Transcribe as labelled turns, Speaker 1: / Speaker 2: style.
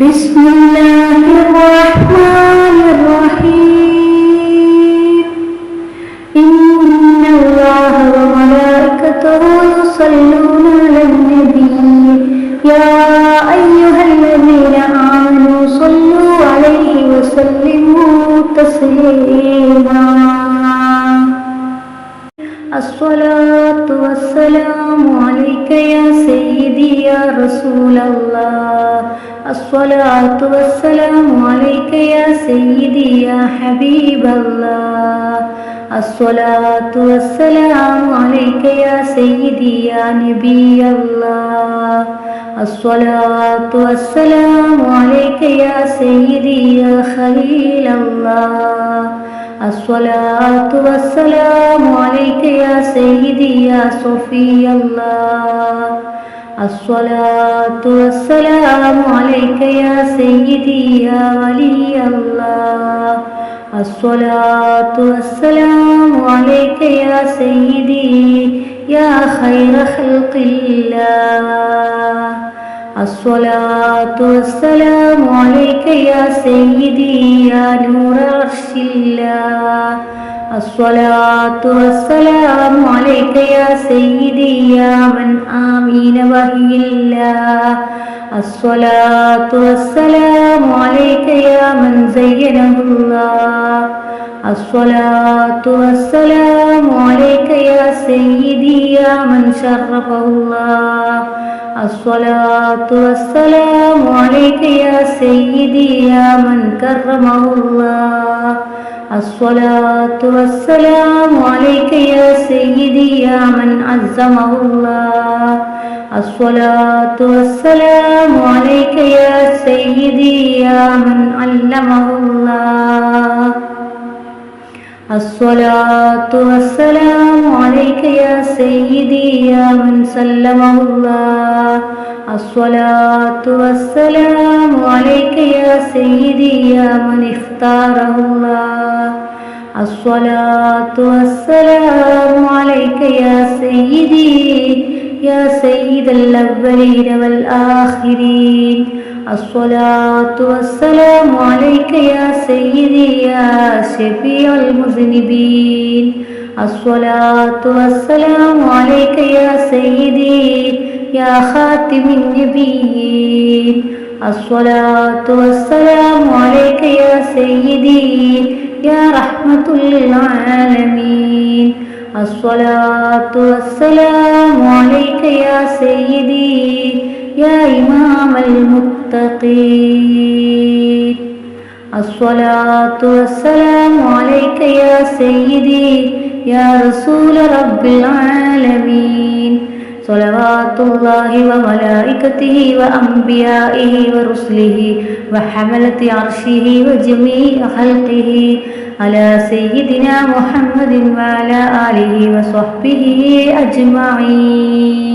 Speaker 1: بسم الله الرحمن الرحيم إن الله وملائكته يصلون على النبي يا أيها الذين آمنوا صلوا عليه وسلموا تسليما الصلاة والسلام عليك يا سيدي يا رسول الله الصلاة والسلام عليك يا سيدي يا حبيب الله الصلاة والسلام عليك يا سيدي يا نبي الله الصلاة والسلام عليك يا سيدي يا خليل الله الصلاة والسلام عليك يا سيدي يا صفي الله الصلاة والسلام عليك يا سيدي يا ولي الله الصلاة والسلام عليك يا سيدي يا خير خلق الله الصلاة والسلام عليك يا سيدي يا نور عرش الله الصلاة والسلام عليك يا سيدي يا من آمين وحي الله الصلاة والسلام عليك يا من زينه الله الصلاة والسلام عليك يا سيدي يا من شرفه الله الصلاة والسلام عليك يا سيدي يا من كرمه الله الصلاة والسلام عليك يا سيدي يا من عزمه الله الصلاة والسلام عليك يا سيدي يا من علمه الله الصلاة والسلام عليك يا سيدي يا من سلمه الله الصلاة والسلام عليك يا سيدي يا من اختاره الله الصلاة والسلام عليك يا سيدي يا سيد الأولين والآخرين الصلاة والسلام عليك يا سيدي يا شفيع المذنبين الصلاة والسلام عليك يا سيدي يا خاتم النبيين الصلاة والسلام عليك يا سيدي يا رحمة للعالمين الصلاة والسلام عليك يا سيدي يا إمام المتقين الصلاة والسلام عليك يا سيدي يا رسول رب العالمين صلوات الله وملائكته وأنبيائه ورسله وحملة عرشه وجميع خلقه على سيدنا محمد وعلى آله وصحبه أجمعين.